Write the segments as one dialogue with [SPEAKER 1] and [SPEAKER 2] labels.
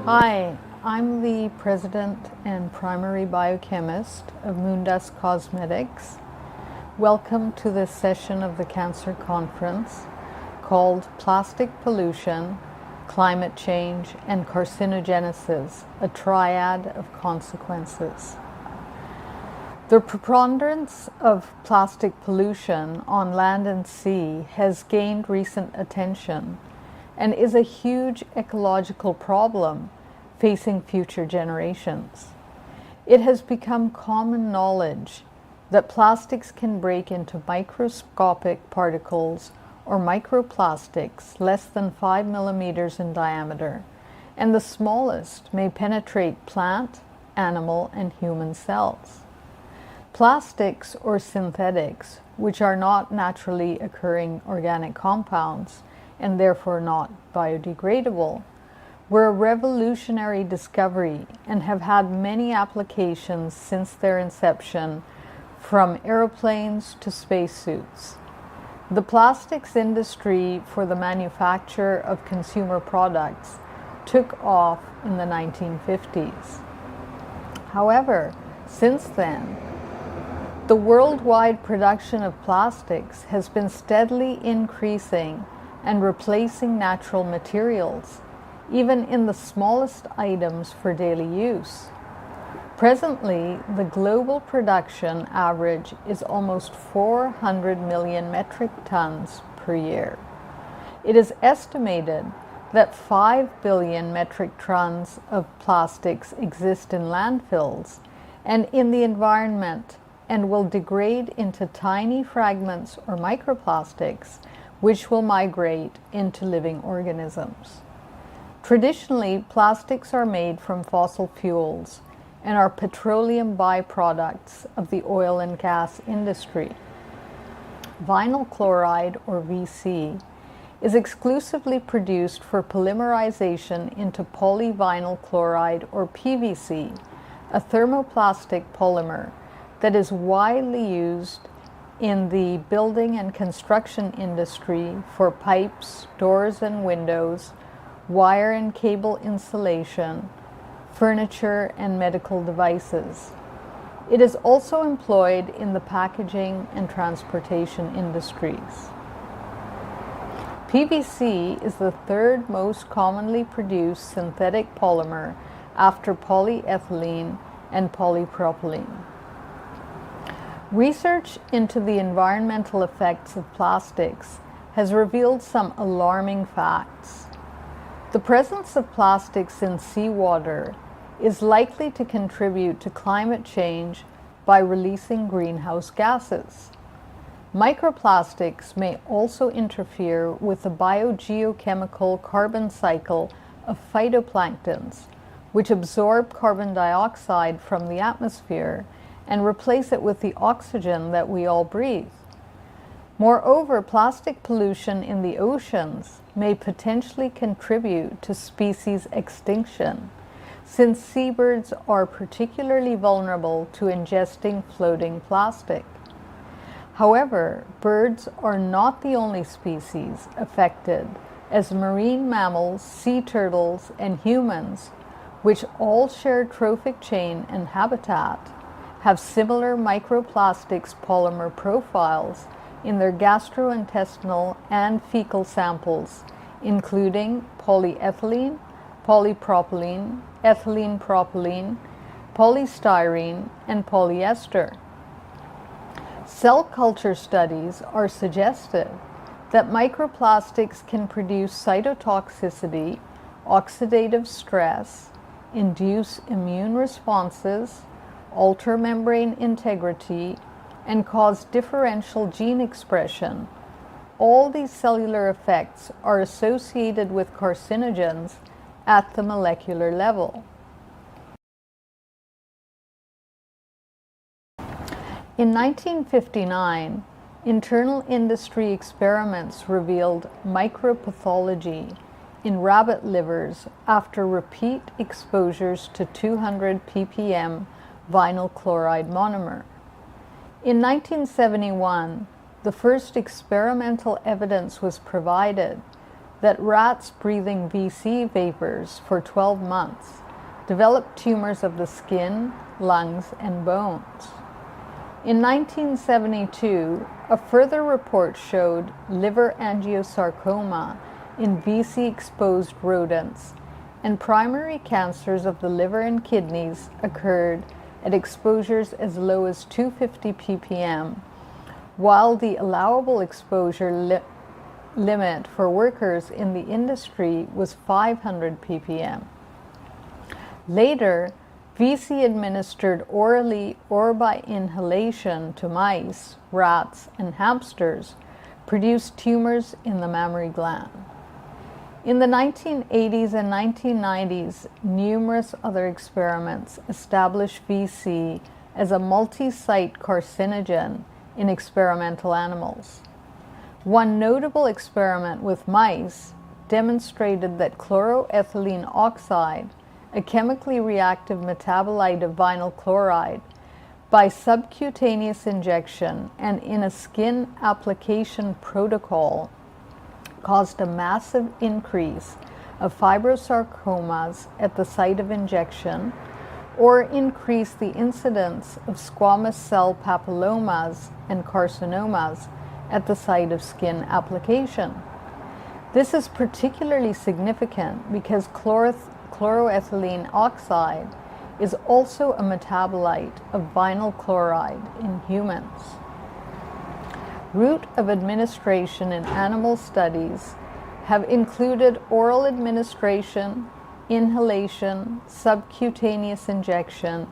[SPEAKER 1] Hi, I'm the president and primary biochemist of Moondust Cosmetics. Welcome to this session of the Cancer Conference called Plastic Pollution, Climate Change, and Carcinogenesis, a Triad of Consequences. The preponderance of plastic pollution on land and sea has gained recent attention and is a huge ecological problem facing future generations. It has become common knowledge that plastics can break into microscopic particles or microplastics less than 5 millimeters in diameter, and the smallest may penetrate plant, animal, and human cells. Plastics or synthetics, which are not naturally occurring organic compounds and therefore not biodegradable, were a revolutionary discovery and have had many applications since their inception, from aeroplanes to spacesuits. The plastics industry for the manufacture of consumer products took off in the 1950s. However, since then, the worldwide production of plastics has been steadily increasing and replacing natural materials, even in the smallest items for daily use. Presently, the global production average is almost 400 million metric tons per year. It is estimated that 5 billion metric tons of plastics exist in landfills and in the environment and will degrade into tiny fragments or microplastics, which will migrate into living organisms. Traditionally, plastics are made from fossil fuels and are petroleum byproducts of the oil and gas industry. Vinyl chloride, or VC, is exclusively produced for polymerization into polyvinyl chloride, or PVC, a thermoplastic polymer that is widely used in the building and construction industry for pipes, doors and windows, wire and cable insulation, furniture, and medical devices. It is also employed in the packaging and transportation industries. PVC is the third most commonly produced synthetic polymer after polyethylene and polypropylene. Research into the environmental effects of plastics has revealed some alarming facts. The presence of plastics in seawater is likely to contribute to climate change by releasing greenhouse gases. Microplastics may also interfere with the biogeochemical carbon cycle of phytoplanktons, which absorb carbon dioxide from the atmosphere and replace it with the oxygen that we all breathe. Moreover, plastic pollution in the oceans may potentially contribute to species extinction, since seabirds are particularly vulnerable to ingesting floating plastic. However, birds are not the only species affected, as marine mammals, sea turtles, and humans, which all share trophic chain and habitat, have similar microplastics polymer profiles in their gastrointestinal and fecal samples, including polyethylene, polypropylene, ethylene propylene, polystyrene, and polyester. Cell culture studies are suggestive that microplastics can produce cytotoxicity, oxidative stress, induce immune responses, alter membrane integrity, and cause differential gene expression. All these cellular effects are associated with carcinogens at the molecular level. In 1959, internal industry experiments revealed micropathology in rabbit livers after repeat exposures to 200 ppm vinyl chloride monomer. In 1971, the first experimental evidence was provided that rats breathing VC vapors for 12 months developed tumors of the skin, lungs, and bones. In 1972, a further report showed liver angiosarcoma in VC-exposed rodents, and primary cancers of the liver and kidneys occurred at exposures as low as 250 ppm, while the allowable exposure limit for workers in the industry was 500 ppm. Later, VC administered orally or by inhalation to mice, rats, and hamsters produced tumors in the mammary gland. In the 1980s and 1990s, numerous other experiments established VC as a multi-site carcinogen in experimental animals. One notable experiment with mice demonstrated that chloroethylene oxide, a chemically reactive metabolite of vinyl chloride, by subcutaneous injection and in a skin application protocol, caused a massive increase of fibrosarcomas at the site of injection, or increased the incidence of squamous cell papillomas and carcinomas at the site of skin application. This is particularly significant because chloroethylene oxide is also a metabolite of vinyl chloride in humans. Route of administration in animal studies have included oral administration, inhalation, subcutaneous injection,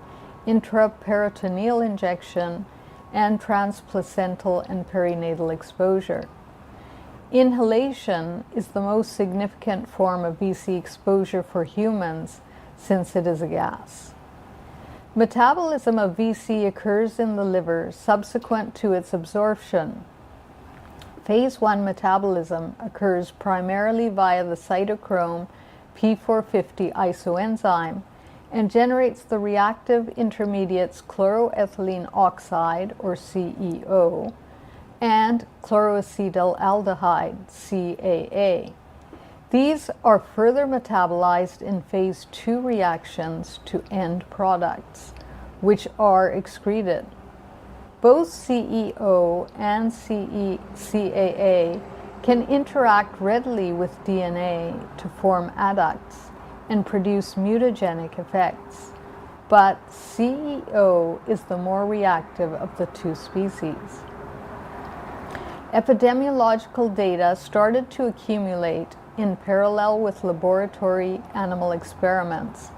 [SPEAKER 1] intraperitoneal injection, and transplacental and perinatal exposure. Inhalation is the most significant form of VC exposure for humans since it is a gas. Metabolism of VC occurs in the liver subsequent to its absorption. Phase 1 metabolism occurs primarily via the cytochrome P450 isoenzyme and generates the reactive intermediates chloroethylene oxide, or CEO, and chloroacetylaldehyde, CAA. These are further metabolized in phase 2 reactions to end products, which are excreted. Both CEO and CAA can interact readily with DNA to form adducts and produce mutagenic effects, but CEO is the more reactive of the two species. Epidemiological data started to accumulate in parallel with laboratory animal experiments.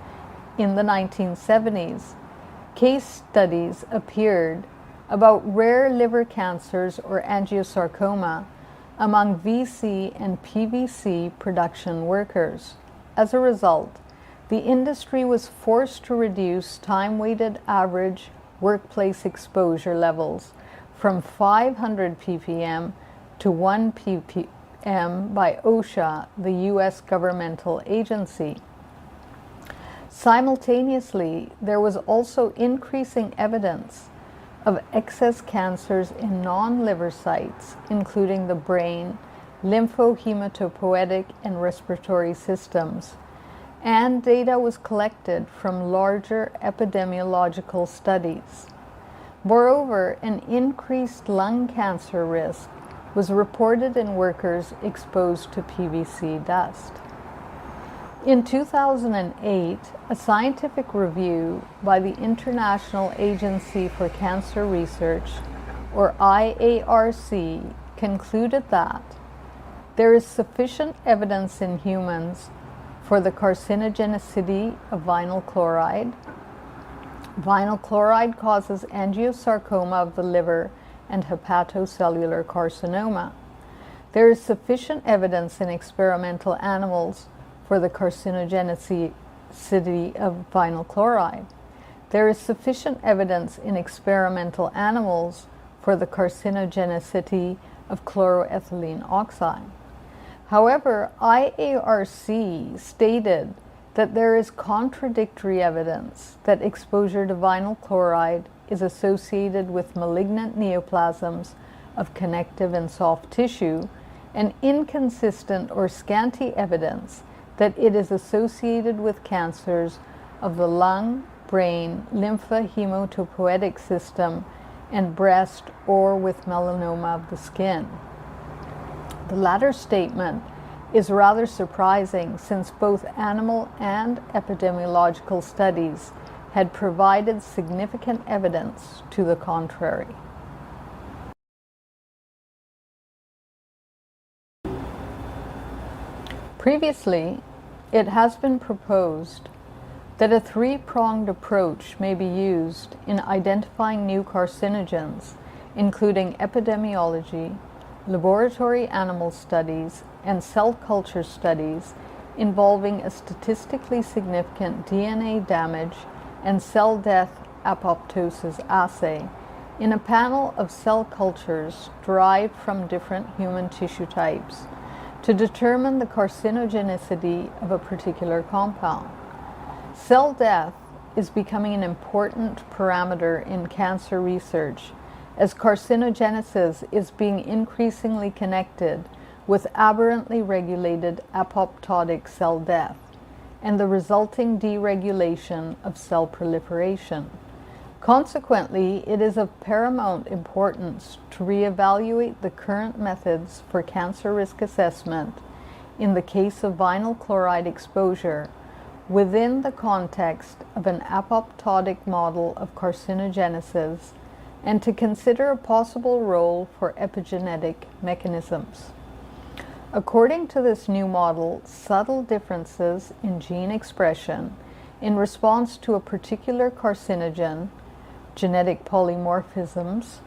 [SPEAKER 1] In the 1970s, case studies appeared about rare liver cancers or angiosarcoma among VC and PVC production workers. As a result, the industry was forced to reduce time-weighted average workplace exposure levels from 500 ppm to 1 ppm by OSHA, the U.S. governmental agency. Simultaneously, there was also increasing evidence of excess cancers in non-liver sites, including the brain, lymphohematopoietic, and respiratory systems, and data was collected from larger epidemiological studies. Moreover, an increased lung cancer risk was reported in workers exposed to PVC dust. In 2008, a scientific review by the International Agency for Cancer Research, or IARC, concluded that there is sufficient evidence in humans for the carcinogenicity of vinyl chloride. Vinyl chloride causes angiosarcoma of the liver and hepatocellular carcinoma. There is sufficient evidence in experimental animals for the carcinogenicity of vinyl chloride. There is sufficient evidence in experimental animals for the carcinogenicity of chloroethylene oxide. However, IARC stated that there is contradictory evidence that exposure to vinyl chloride is associated with malignant neoplasms of connective and soft tissue and inconsistent or scanty evidence that it is associated with cancers of the lung, brain, lymphahematopoietic system, and breast, or with melanoma of the skin. The latter statement is rather surprising since both animal and epidemiological studies had provided significant evidence to the contrary. Previously, it has been proposed that a three-pronged approach may be used in identifying new carcinogens, including epidemiology, laboratory animal studies, and cell culture studies involving a statistically significant DNA damage and cell death apoptosis assay in a panel of cell cultures derived from different human tissue types to determine the carcinogenicity of a particular compound. Cell death is becoming an important parameter in cancer research as carcinogenesis is being increasingly connected with aberrantly regulated apoptotic cell death and the resulting deregulation of cell proliferation. Consequently, it is of paramount importance to reevaluate the current methods for cancer risk assessment in the case of vinyl chloride exposure within the context of an apoptotic model of carcinogenesis, and to consider a possible role for epigenetic mechanisms. According to this new model, subtle differences in gene expression in response to a particular carcinogen, genetic polymorphisms,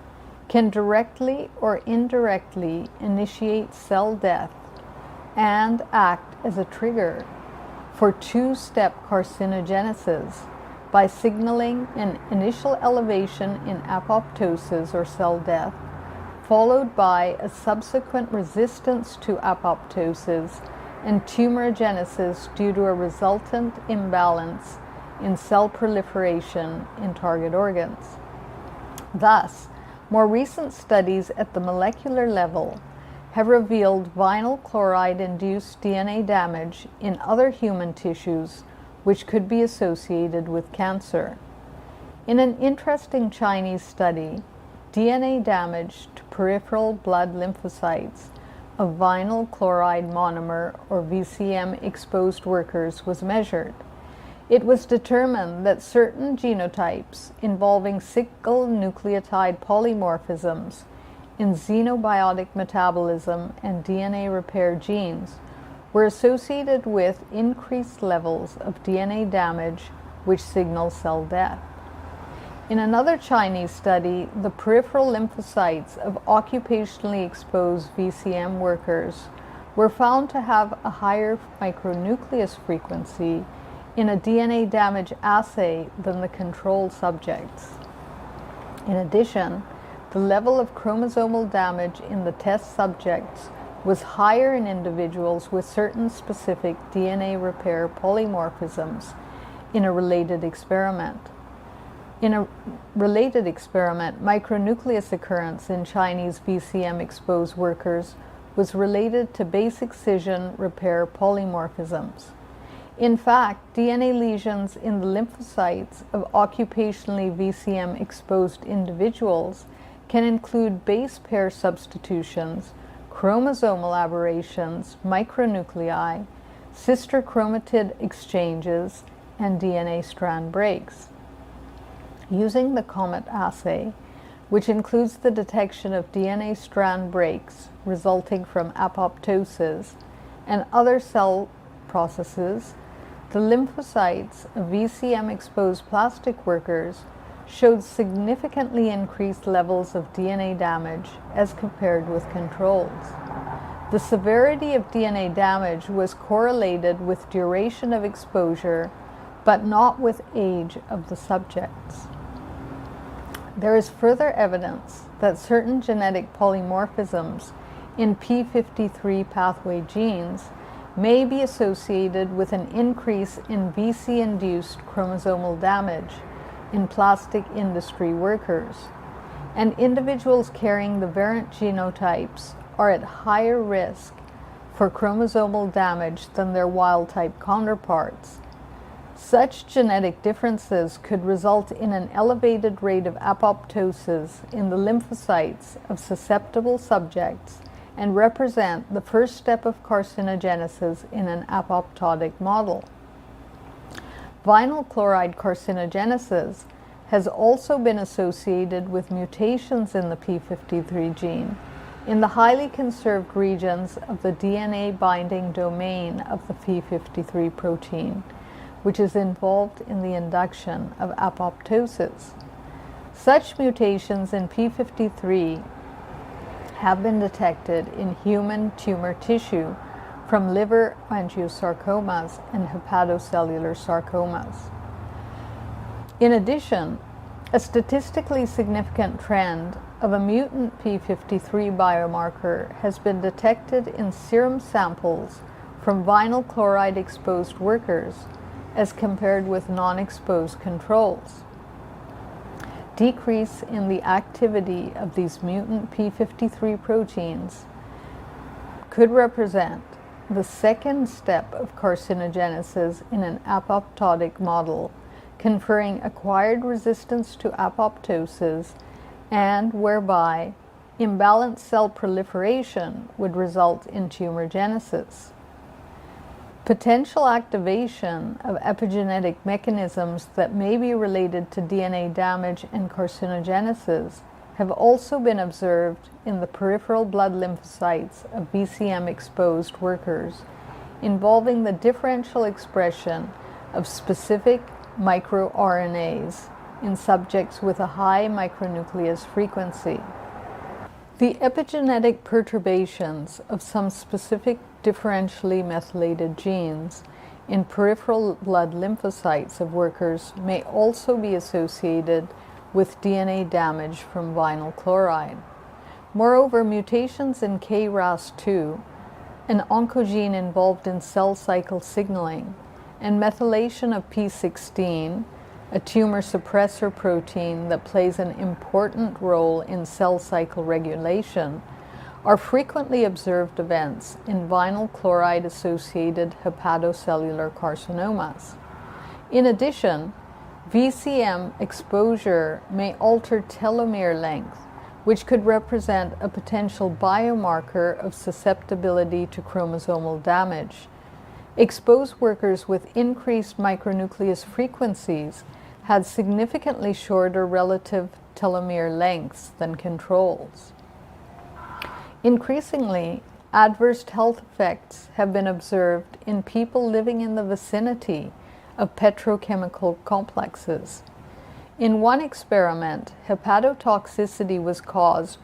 [SPEAKER 1] can directly or indirectly initiate cell death and act as a trigger for two-step carcinogenesis by signaling an initial elevation in apoptosis or cell death, followed by a subsequent resistance to apoptosis and tumorigenesis due to a resultant imbalance in cell proliferation in target organs. Thus, more recent studies at the molecular level have revealed vinyl chloride-induced DNA damage in other human tissues which could be associated with cancer. In an interesting Chinese study, DNA damage to peripheral blood lymphocytes of vinyl chloride monomer or VCM exposed workers was measured. It was determined that certain genotypes involving single nucleotide polymorphisms in xenobiotic metabolism and DNA repair genes were associated with increased levels of DNA damage which signal cell death. In another Chinese study, the peripheral lymphocytes of occupationally exposed VCM workers were found to have a higher micronucleus frequency in a DNA damage assay than the control subjects. In addition, the level of chromosomal damage in the test subjects was higher in individuals with certain specific DNA repair polymorphisms in a related experiment. In a related experiment, micronucleus occurrence in Chinese VCM exposed workers was related to base excision repair polymorphisms. In fact, DNA lesions in the lymphocytes of occupationally VCM exposed individuals can include base pair substitutions, chromosomal aberrations, micronuclei, sister chromatid exchanges, and DNA strand breaks. Using the COMET assay, which includes the detection of DNA strand breaks resulting from apoptosis and other cell processes, the lymphocytes of VCM-exposed plastic workers showed significantly increased levels of DNA damage as compared with controls. The severity of DNA damage was correlated with duration of exposure, but not with age of the subjects. There is further evidence that certain genetic polymorphisms in p53 pathway genes may be associated with an increase in VC-induced chromosomal damage in plastic industry workers, and individuals carrying the variant genotypes are at higher risk for chromosomal damage than their wild-type counterparts. Such genetic differences could result in an elevated rate of apoptosis in the lymphocytes of susceptible subjects and represent the first step of carcinogenesis in an apoptotic model. Vinyl chloride carcinogenesis has also been associated with mutations in the p53 gene in the highly conserved regions of the DNA binding domain of the p53 protein, which is involved in the induction of apoptosis. Such mutations in p53 have been detected in human tumor tissue from liver angiosarcomas and hepatocellular sarcomas. In addition, a statistically significant trend of a mutant p53 biomarker has been detected in serum samples from vinyl chloride exposed workers as compared with non-exposed controls. Decrease in the activity of these mutant p53 proteins could represent the second step of carcinogenesis in an apoptotic model, conferring acquired resistance to apoptosis and whereby imbalanced cell proliferation would result in tumor genesis. Potential activation of epigenetic mechanisms that may be related to DNA damage and carcinogenesis have also been observed in the peripheral blood lymphocytes of VCM-exposed workers, involving the differential expression of specific microRNAs in subjects with a high micronucleus frequency. The epigenetic perturbations of some specific differentially methylated genes in peripheral blood lymphocytes of workers may also be associated with DNA damage from vinyl chloride. Moreover, mutations in KRAS2, an oncogene involved in cell cycle signaling, and methylation of P16, a tumor suppressor protein that plays an important role in cell cycle regulation, are frequently observed events in vinyl chloride-associated hepatocellular carcinomas. In addition, VCM exposure may alter telomere length, which could represent a potential biomarker of susceptibility to chromosomal damage. Exposed workers with increased micronucleus frequencies had significantly shorter relative telomere lengths than controls. Increasingly, adverse health effects have been observed in people living in the vicinity of petrochemical complexes. In one experiment, hepatotoxicity was caused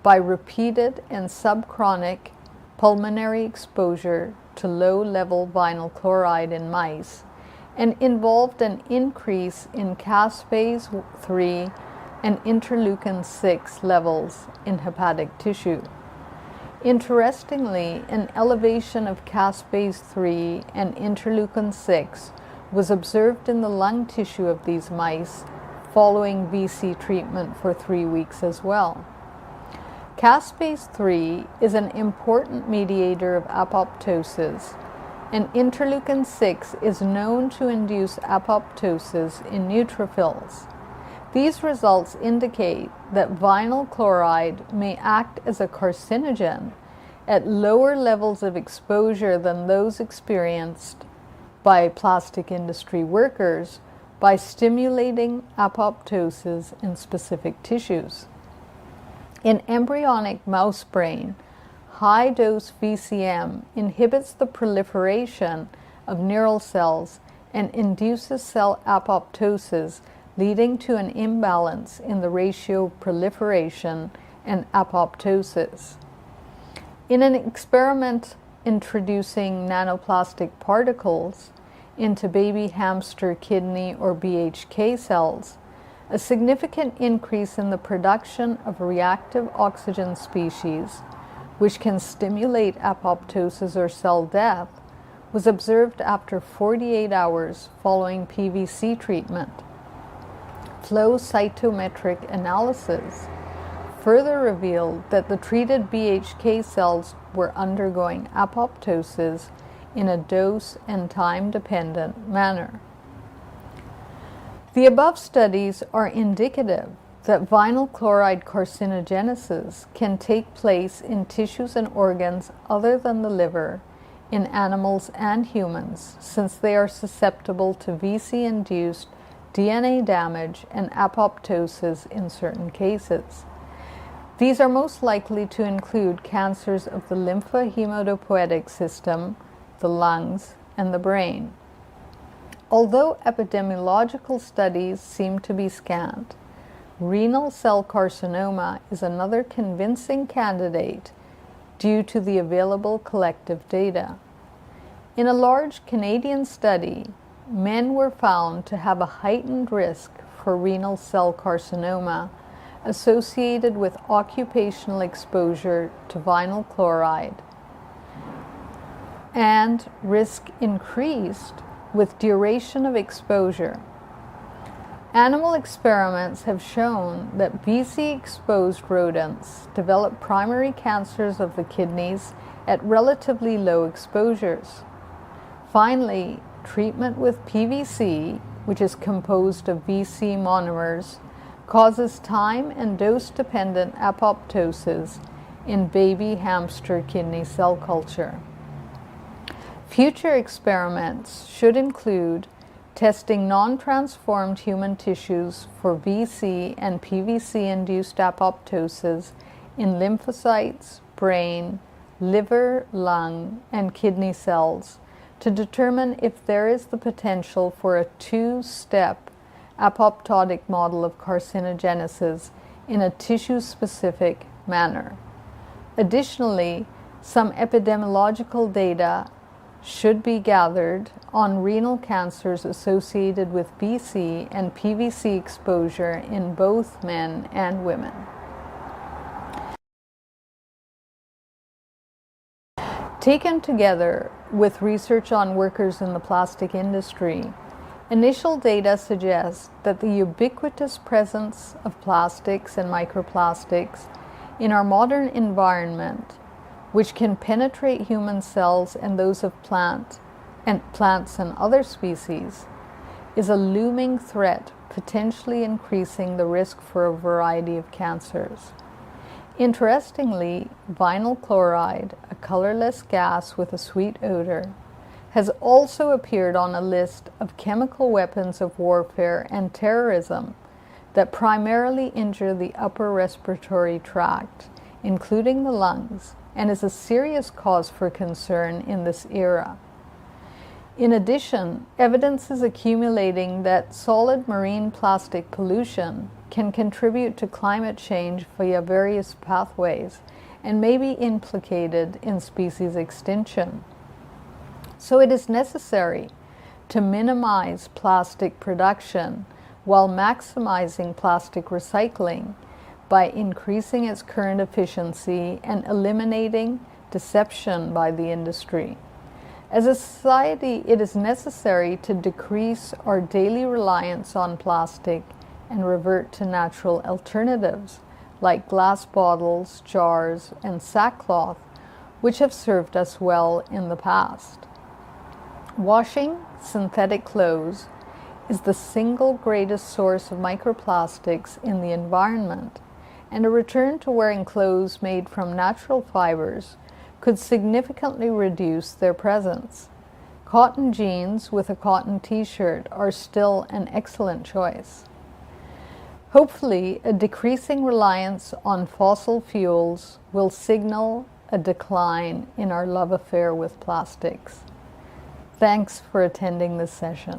[SPEAKER 1] by repeated and subchronic pulmonary exposure to low-level vinyl chloride in mice and involved an increase in caspase 3 and interleukin 6 levels in hepatic tissue. Interestingly, an elevation of caspase 3 and interleukin 6 was observed in the lung tissue of these mice following VC treatment for 3 weeks as well. Caspase 3 is an important mediator of apoptosis, and interleukin 6 is known to induce apoptosis in neutrophils. These results indicate that vinyl chloride may act as a carcinogen at lower levels of exposure than those experienced by plastic industry workers by stimulating apoptosis in specific tissues. In embryonic mouse brain, high-dose VCM inhibits the proliferation of neural cells and induces cell apoptosis, leading to an imbalance in the ratio of proliferation and apoptosis. In an experiment introducing nanoplastic particles into baby hamster kidney or BHK cells, a significant increase in the production of reactive oxygen species, which can stimulate apoptosis or cell death, was observed after 48 hours following PVC treatment. Flow cytometric analysis further revealed that the treated BHK cells were undergoing apoptosis in a dose and time-dependent manner. The above studies are indicative that vinyl chloride carcinogenesis can take place in tissues and organs other than the liver in animals and humans, since they are susceptible to VC-induced DNA damage and apoptosis in certain cases. These are most likely to include cancers of the lymphohematopoietic system, the lungs, and the brain. Although epidemiological studies seem to be scant, renal cell carcinoma is another convincing candidate due to the available collective data. In a large Canadian study, men were found to have a heightened risk for renal cell carcinoma associated with occupational exposure to vinyl chloride, and risk increased with duration of exposure. Animal experiments have shown that VC-exposed rodents develop primary cancers of the kidneys at relatively low exposures. Finally, treatment with PVC, which is composed of VC monomers, causes time and dose-dependent apoptosis in baby hamster kidney cell culture. Future experiments should include testing non-transformed human tissues for VC and PVC-induced apoptosis in lymphocytes, brain, liver, lung, and kidney cells to determine if there is the potential for a two-step apoptotic model of carcinogenesis in a tissue-specific manner. Additionally, some epidemiological data should be gathered on renal cancers associated with VC and PVC exposure in both men and women. Taken together with research on workers in the plastic industry, initial data suggest that the ubiquitous presence of plastics and microplastics in our modern environment, which can penetrate human cells and those of plants and other species, is a looming threat, potentially increasing the risk for a variety of cancers. Interestingly, vinyl chloride, a colorless gas with a sweet odor, has also appeared on a list of chemical weapons of warfare and terrorism that primarily injure the upper respiratory tract, including the lungs, and is a serious cause for concern in this era. In addition, evidence is accumulating that solid marine plastic pollution can contribute to climate change via various pathways and may be implicated in species extinction. So it is necessary to minimize plastic production while maximizing plastic recycling by increasing its current efficiency and eliminating deception by the industry. As a society, it is necessary to decrease our daily reliance on plastic and revert to natural alternatives like glass bottles, jars, and sackcloth, which have served us well in the past. Washing synthetic clothes is the single greatest source of microplastics in the environment, and a return to wearing clothes made from natural fibers could significantly reduce their presence. Cotton jeans with a cotton t-shirt are still an excellent choice. Hopefully, a decreasing reliance on fossil fuels will signal a decline in our love affair with plastics. Thanks for attending this session.